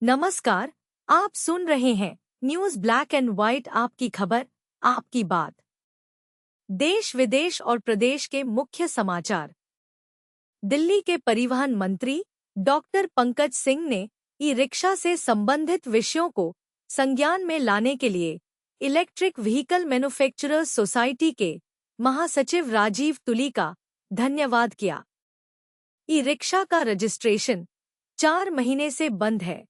नमस्कार। आप सुन रहे हैं न्यूज ब्लैक एंड व्हाइट, आपकी खबर आपकी बात। देश विदेश और प्रदेश के मुख्य समाचार। दिल्ली के परिवहन मंत्री डॉक्टर पंकज सिंह ने ई रिक्शा से संबंधित विषयों को संज्ञान में लाने के लिए इलेक्ट्रिक व्हीकल मैन्युफैक्चरर्स सोसाइटी के महासचिव राजीव तुली का धन्यवाद किया। ई रिक्शा का रजिस्ट्रेशन 4 महीने से बंद है।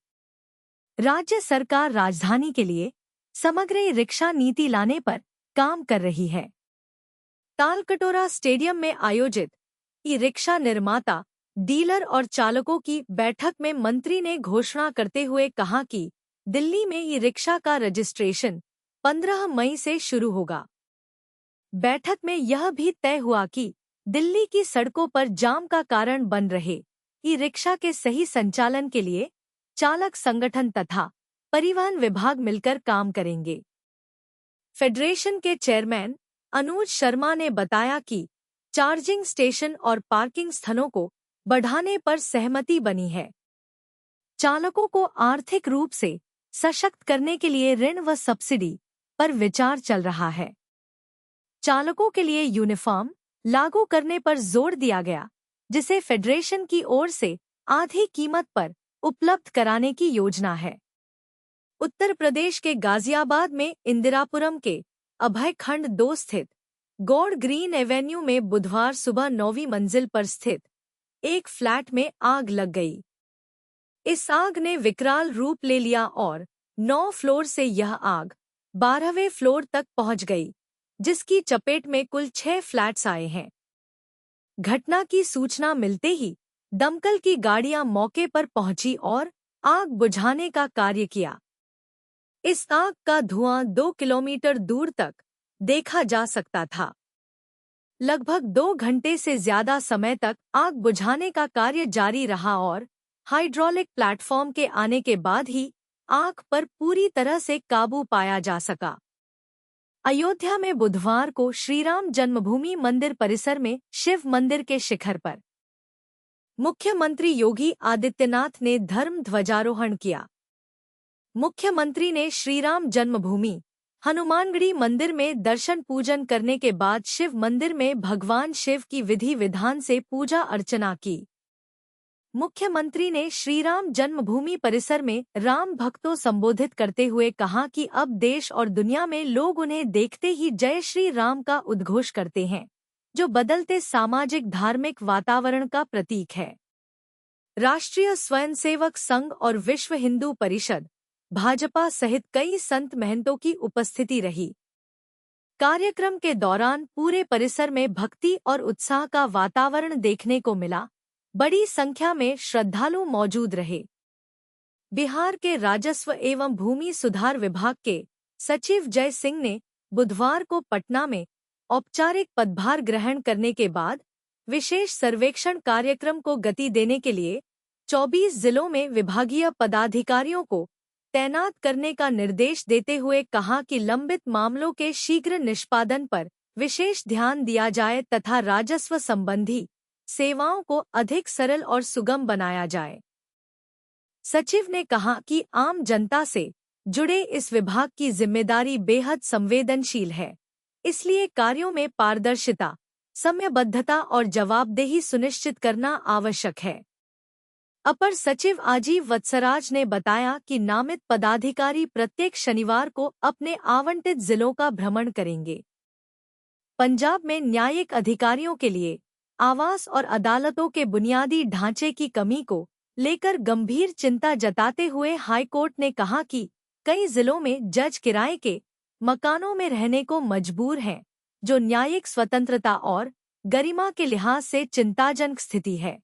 राज्य सरकार राजधानी के लिए समग्र ई रिक्शा नीति लाने पर काम कर रही है। तालकटोरा स्टेडियम में आयोजित ई रिक्शा निर्माता, डीलर और चालकों की बैठक में मंत्री ने घोषणा करते हुए कहा कि दिल्ली में ई रिक्शा का रजिस्ट्रेशन 15 मई से शुरू होगा। बैठक में यह भी तय हुआ कि दिल्ली की सड़कों पर जाम का कारण बन रहे ई रिक्शा के सही संचालन के लिए चालक संगठन तथा परिवहन विभाग मिलकर काम करेंगे। फेडरेशन के चेयरमैन अनुज शर्मा ने बताया कि चार्जिंग स्टेशन और पार्किंग स्थलों को बढ़ाने पर सहमति बनी है। चालकों को आर्थिक रूप से सशक्त करने के लिए ऋण व सब्सिडी पर विचार चल रहा है। चालकों के लिए यूनिफॉर्म लागू करने पर जोर दिया गया, जिसे फेडरेशन की ओर से आधी कीमत पर उपलब्ध कराने की योजना है। उत्तर प्रदेश के गाजियाबाद में इंदिरापुरम के अभय खंड 2 स्थित गौड़ ग्रीन एवेन्यू में बुधवार सुबह 9वीं मंजिल पर स्थित एक फ्लैट में आग लग गई। इस आग ने विकराल रूप ले लिया और 9 फ्लोर से यह आग 12वें फ्लोर तक पहुंच गई, जिसकी चपेट में कुल 6 फ्लैट्स आए हैं। घटना की सूचना मिलते ही दमकल की गाड़ियां मौके पर पहुंची और आग बुझाने का कार्य किया। इस आग का धुआं 2 किलोमीटर दूर तक देखा जा सकता था। लगभग 2 घंटे से ज्यादा समय तक आग बुझाने का कार्य जारी रहा और हाइड्रोलिक प्लेटफॉर्म के आने के बाद ही आग पर पूरी तरह से काबू पाया जा सका। अयोध्या में बुधवार को श्रीराम जन्मभूमि मंदिर परिसर में शिव मंदिर के शिखर पर मुख्यमंत्री योगी आदित्यनाथ ने धर्म ध्वजारोहण किया। मुख्यमंत्री ने श्रीराम जन्मभूमि हनुमानगढ़ी मंदिर में दर्शन पूजन करने के बाद शिव मंदिर में भगवान शिव की विधि विधान से पूजा अर्चना की। मुख्यमंत्री ने श्रीराम जन्मभूमि परिसर में राम भक्तों संबोधित करते हुए कहा कि अब देश और दुनिया में लोग उन्हें देखते ही जय श्री राम का उद्घोष करते हैं, जो बदलते सामाजिक धार्मिक वातावरण का प्रतीक है। राष्ट्रीय स्वयंसेवक संघ और विश्व हिंदू परिषद, भाजपा सहित कई संत महंतों की उपस्थिति रही। कार्यक्रम के दौरान पूरे परिसर में भक्ति और उत्साह का वातावरण देखने को मिला। बड़ी संख्या में श्रद्धालु मौजूद रहे। बिहार के राजस्व एवं भूमि सुधार विभाग के सचिव जय सिंह ने बुधवार को पटना में औपचारिक पदभार ग्रहण करने के बाद विशेष सर्वेक्षण कार्यक्रम को गति देने के लिए 24 जिलों में विभागीय पदाधिकारियों को तैनात करने का निर्देश देते हुए कहा कि लंबित मामलों के शीघ्र निष्पादन पर विशेष ध्यान दिया जाए तथा राजस्व संबंधी सेवाओं को अधिक सरल और सुगम बनाया जाए। सचिव ने कहा कि आम जनता से जुड़े इस विभाग की जिम्मेदारी बेहद संवेदनशील है, इसलिए कार्यों में पारदर्शिता, समयबद्धता और जवाबदेही सुनिश्चित करना आवश्यक है। अपर सचिव आजीव वत्सराज ने बताया कि नामित पदाधिकारी प्रत्येक शनिवार को अपने आवंटित जिलों का भ्रमण करेंगे। पंजाब में न्यायिक अधिकारियों के लिए आवास और अदालतों के बुनियादी ढांचे की कमी को लेकर गंभीर चिंता जताते हुए हाईकोर्ट ने कहा कि कई जिलों में जज किराए के मकानों में रहने को मजबूर हैं, जो न्यायिक स्वतंत्रता और गरिमा के लिहाज से चिंताजनक स्थिति है।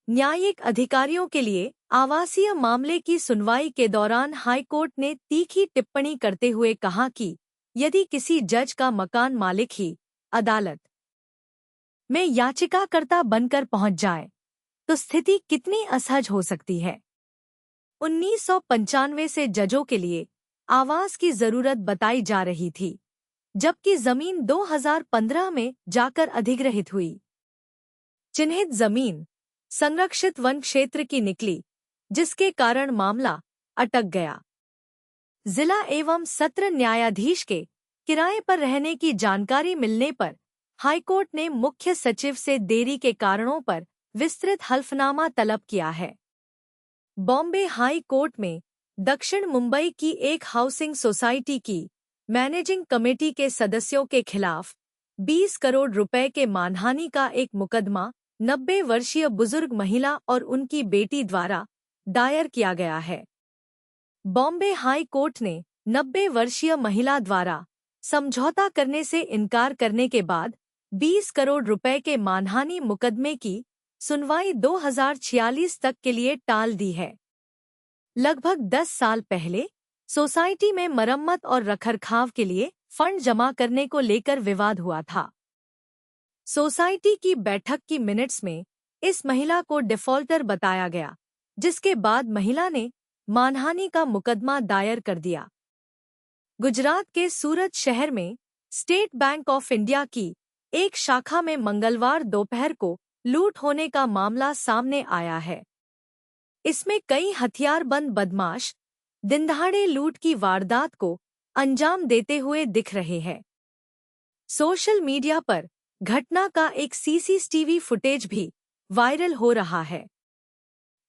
न्यायिक अधिकारियों के लिए आवासीय मामले की सुनवाई के दौरान हाईकोर्ट ने तीखी टिप्पणी करते हुए कहा कि यदि किसी जज का मकान मालिक ही अदालत में याचिकाकर्ता बनकर पहुंच जाए तो स्थिति कितनी असहज हो सकती है। 1995 से जजों के लिए आवास की जरूरत बताई जा रही थी, जबकि जमीन 2015 में जाकर अधिग्रहित हुई। चिन्हित जमीन संरक्षित वन क्षेत्र की निकली, जिसके कारण मामला अटक गया। जिला एवं सत्र न्यायाधीश के किराए पर रहने की जानकारी मिलने पर हाईकोर्ट ने मुख्य सचिव से देरी के कारणों पर विस्तृत हल्फनामा तलब किया है। बॉम्बे हाई कोर्ट में दक्षिण मुंबई की एक हाउसिंग सोसाइटी की मैनेजिंग कमेटी के सदस्यों के खिलाफ 20 करोड़ रुपए के मानहानि का एक मुकदमा 90 वर्षीय बुजुर्ग महिला और उनकी बेटी द्वारा दायर किया गया है। बॉम्बे हाई कोर्ट ने 90 वर्षीय महिला द्वारा समझौता करने से इनकार करने के बाद 20 करोड़ रुपए के मानहानि मुकदमे की सुनवाई 2046 तक के लिए टाल दी है। लगभग 10 साल पहले सोसाइटी में मरम्मत और रखरखाव के लिए फंड जमा करने को लेकर विवाद हुआ था। सोसाइटी की बैठक की मिनट्स में इस महिला को डिफॉल्टर बताया गया, जिसके बाद महिला ने मानहानि का मुकदमा दायर कर दिया। गुजरात के सूरत शहर में स्टेट बैंक ऑफ इंडिया की एक शाखा में मंगलवार दोपहर को लूट होने का मामला सामने आया है। इसमें कई हथियारबंद बदमाश दिनदहाड़े लूट की वारदात को अंजाम देते हुए दिख रहे हैं। सोशल मीडिया पर घटना का एक सीसीटीवी फुटेज भी वायरल हो रहा है।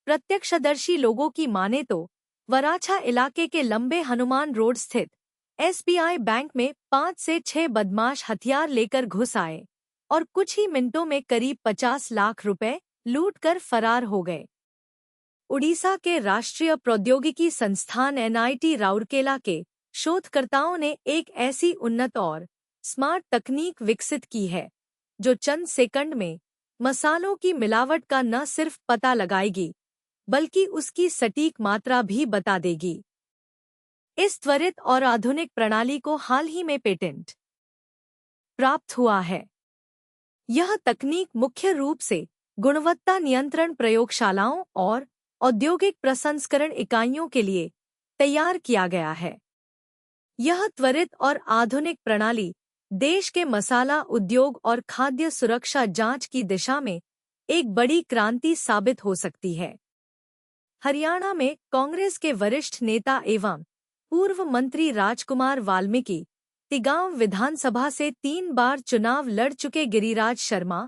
प्रत्यक्षदर्शी लोगों की माने तो वराछा इलाके के लंबे हनुमान रोड स्थित एसबीआई बैंक में 5 से 6 बदमाश हथियार लेकर घुस आए और कुछ ही मिनटों में करीब 50 लाख रुपए लूट कर फरार हो गए। उड़ीसा के राष्ट्रीय प्रौद्योगिकी संस्थान एनआईटी राउरकेला के शोधकर्ताओं ने एक ऐसी उन्नत और स्मार्ट तकनीक विकसित की है जो चंद सेकंड में मसालों की मिलावट का न सिर्फ पता लगाएगी बल्कि उसकी सटीक मात्रा भी बता देगी। इस त्वरित और आधुनिक प्रणाली को हाल ही में पेटेंट प्राप्त हुआ है। यह तकनीक मुख्य रूप से गुणवत्ता नियंत्रण प्रयोगशालाओं और औद्योगिक प्रसंस्करण इकाइयों के लिए तैयार किया गया है। यह त्वरित और आधुनिक प्रणाली देश के मसाला उद्योग और खाद्य सुरक्षा जांच की दिशा में एक बड़ी क्रांति साबित हो सकती है। हरियाणा में कांग्रेस के वरिष्ठ नेता एवं पूर्व मंत्री राजकुमार वाल्मीकि तिगांव विधानसभा से 3 बार चुनाव लड़ चुके गिरिराज शर्मा,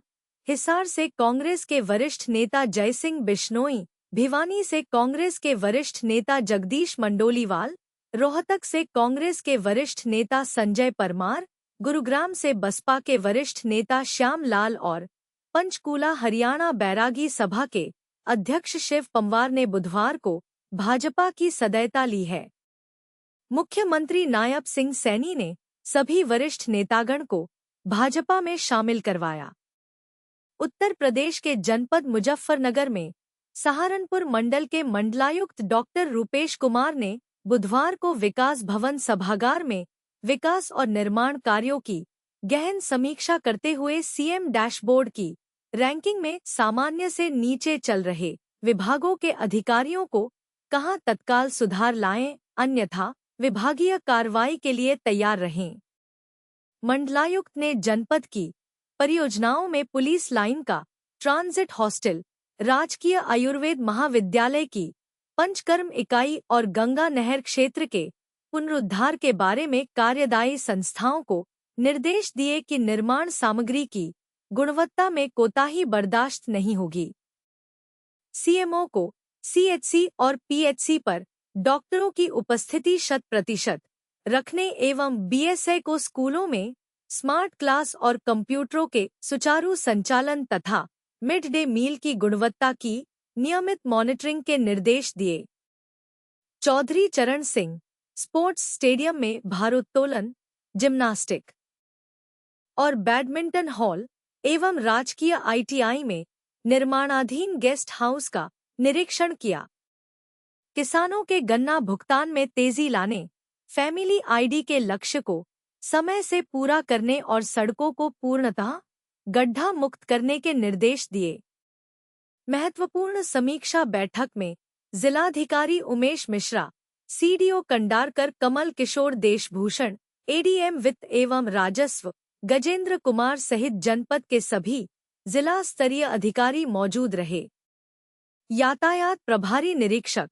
हिसार से कांग्रेस के वरिष्ठ नेता जयसिंह बिश्नोई, भिवानी से कांग्रेस के वरिष्ठ नेता जगदीश मंडोलीवाल, रोहतक से कांग्रेस के वरिष्ठ नेता संजय परमार, गुरुग्राम से बसपा के वरिष्ठ नेता श्याम लाल और पंचकूला हरियाणा बैरागी सभा के अध्यक्ष शिव पंवार ने बुधवार को भाजपा की सदस्यता ली है। मुख्यमंत्री नायब सिंह सैनी ने सभी वरिष्ठ नेतागण को भाजपा में शामिल करवाया। उत्तर प्रदेश के जनपद मुजफ्फरनगर में सहारनपुर मंडल के मंडलायुक्त डॉक्टर रूपेश कुमार ने बुधवार को विकास भवन सभागार में विकास और निर्माण कार्यों की गहन समीक्षा करते हुए सीएम डैशबोर्ड की रैंकिंग में सामान्य से नीचे चल रहे विभागों के अधिकारियों को कहा तत्काल सुधार लाएं, अन्यथा विभागीय कार्रवाई के लिए तैयार रहें। मंडलायुक्त ने जनपद की परियोजनाओं में पुलिस लाइन का ट्रांजिट हॉस्टल, राजकीय आयुर्वेद महाविद्यालय की पंचकर्म इकाई और गंगा नहर क्षेत्र के पुनरुद्धार के बारे में कार्यदायी संस्थाओं को निर्देश दिए कि निर्माण सामग्री की गुणवत्ता में कोताही बर्दाश्त नहीं होगी। सीएमओ को सीएचसी और पीएचसी पर डॉक्टरों की उपस्थिति 100% रखने एवं बीएसए को स्कूलों में स्मार्ट क्लास और कंप्यूटरों के सुचारू संचालन तथा मिड डे मील की गुणवत्ता की नियमित मॉनिटरिंग के निर्देश दिए। चौधरी चरण सिंह स्पोर्ट्स स्टेडियम में भारोत्तोलन, जिम्नास्टिक और बैडमिंटन हॉल एवं राजकीय आईटीआई में निर्माणाधीन गेस्ट हाउस का निरीक्षण किया। किसानों के गन्ना भुगतान में तेजी लाने, फैमिली आईडी के लक्ष्य को समय से पूरा करने और सड़कों को पूर्णतः गड्ढा मुक्त करने के निर्देश दिए। महत्वपूर्ण समीक्षा बैठक में जिलाधिकारी उमेश मिश्रा, सीडीओ कंडारकर कमल किशोर देशभूषण, एडीएम वित्त एवं राजस्व गजेंद्र कुमार सहित जनपद के सभी जिला स्तरीय अधिकारी मौजूद रहे। यातायात प्रभारी निरीक्षक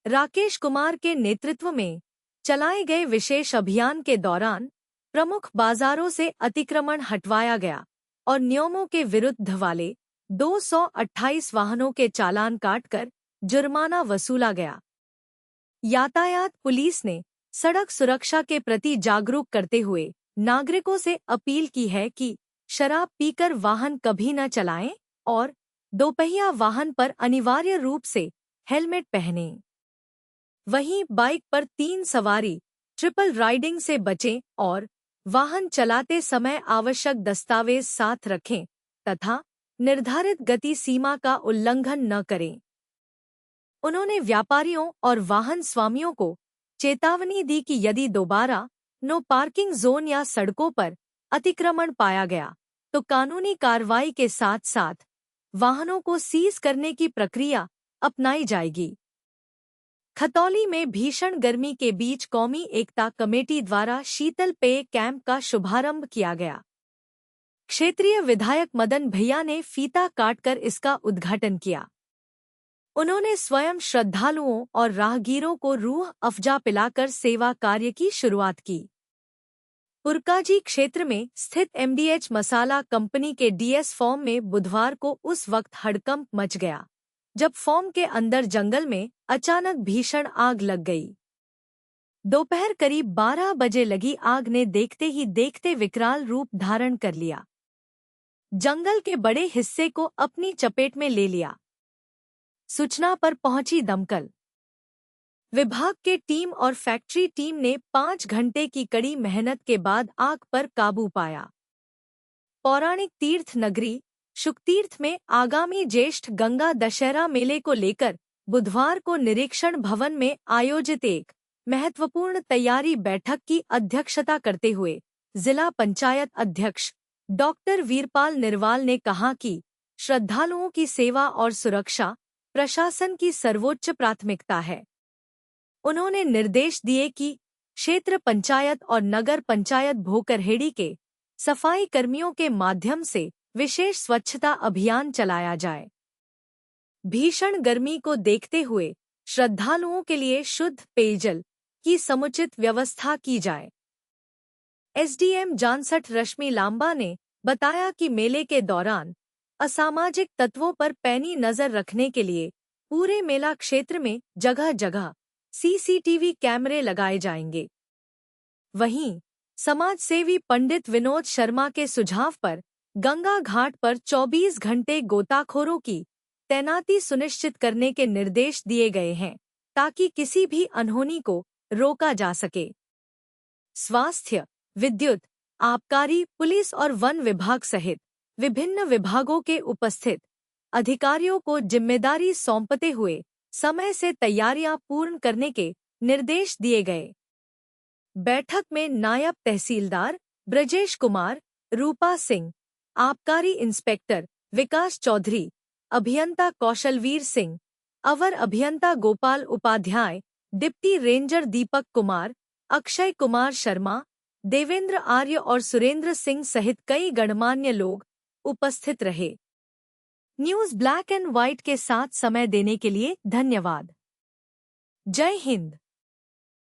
राकेश कुमार के नेतृत्व में चलाए गए विशेष अभियान के दौरान प्रमुख बाजारों से अतिक्रमण हटवाया गया और नियमों के विरुद्ध वाले 228 वाहनों के चालान काटकर जुर्माना वसूला गया। यातायात पुलिस ने सड़क सुरक्षा के प्रति जागरूक करते हुए नागरिकों से अपील की है कि शराब पीकर वाहन कभी न चलाएं और दोपहिया वाहन पर अनिवार्य रूप से हेलमेट पहनें। वहीं बाइक पर 3 सवारी ट्रिपल राइडिंग से बचें और वाहन चलाते समय आवश्यक दस्तावेज साथ रखें तथा निर्धारित गति सीमा का उल्लंघन न करें। उन्होंने व्यापारियों और वाहन स्वामियों को चेतावनी दी कि यदि दोबारा नो पार्किंग जोन या सड़कों पर अतिक्रमण पाया गया तो कानूनी कार्रवाई के साथ साथ वाहनों को सीज करने की प्रक्रिया अपनाई जाएगी। खतौली में भीषण गर्मी के बीच कौमी एकता कमेटी द्वारा शीतल पेय कैंप का शुभारंभ किया गया। क्षेत्रीय विधायक मदन भैया ने फीता काटकर इसका उद्घाटन किया। उन्होंने स्वयं श्रद्धालुओं और राहगीरों को रूह अफ़जा पिलाकर सेवा कार्य की शुरुआत की। पुरकाजी क्षेत्र में स्थित एमडीएच मसाला कंपनी के डीएस फॉर्म में बुधवार को उस वक्त हड़कंप मच गया जब फॉर्म के अंदर जंगल में अचानक भीषण आग लग गई। दोपहर करीब 12 बजे लगी आग ने देखते ही देखते विकराल रूप धारण कर लिया। जंगल के बड़े हिस्से को अपनी चपेट में ले लिया। सूचना पर पहुंची दमकल विभाग के टीम और फैक्ट्री टीम ने 5 घंटे की कड़ी मेहनत के बाद आग पर काबू पाया। पौराणिक तीर्थ नगरी शुकतीर्थ में आगामी ज्येष्ठ गंगा दशहरा मेले को लेकर बुधवार को निरीक्षण भवन में आयोजित एक महत्वपूर्ण तैयारी बैठक की अध्यक्षता करते हुए जिला पंचायत अध्यक्ष डॉक्टर वीरपाल निरवाल ने कहा कि श्रद्धालुओं की सेवा और सुरक्षा प्रशासन की सर्वोच्च प्राथमिकता है। उन्होंने निर्देश दिए कि क्षेत्र पंचायत और नगर पंचायत भोकरहेड़ी के सफाई कर्मियों के माध्यम से विशेष स्वच्छता अभियान चलाया जाए। भीषण गर्मी को देखते हुए श्रद्धालुओं के लिए शुद्ध पेयजल की समुचित व्यवस्था की जाए। एसडीएम जानसठ रश्मि लांबा ने बताया कि मेले के दौरान असामाजिक तत्वों पर पैनी नजर रखने के लिए पूरे मेला क्षेत्र में जगह जगह सीसीटीवी कैमरे लगाए जाएंगे। वहीं समाजसेवी पंडित विनोद शर्मा के सुझाव पर गंगा घाट पर 24 घंटे गोताखोरों की तैनाती सुनिश्चित करने के निर्देश दिए गए हैं ताकि किसी भी अनहोनी को रोका जा सके। स्वास्थ्य, विद्युत, आबकारी, पुलिस और वन विभाग सहित विभिन्न विभागों के उपस्थित अधिकारियों को जिम्मेदारी सौंपते हुए समय से तैयारियां पूर्ण करने के निर्देश दिए गए। बैठक में नायब तहसीलदार ब्रजेश कुमार, रूपा सिंह, आबकारी इंस्पेक्टर विकास चौधरी, अभियंता कौशलवीर सिंह, अवर अभियंता गोपाल उपाध्याय, डिप्टी रेंजर दीपक कुमार, अक्षय कुमार शर्मा, देवेंद्र आर्य और सुरेंद्र सिंह सहित कई गणमान्य लोग उपस्थित रहे। न्यूज़ ब्लैक एंड व्हाइट के साथ समय देने के लिए धन्यवाद। जय हिंद।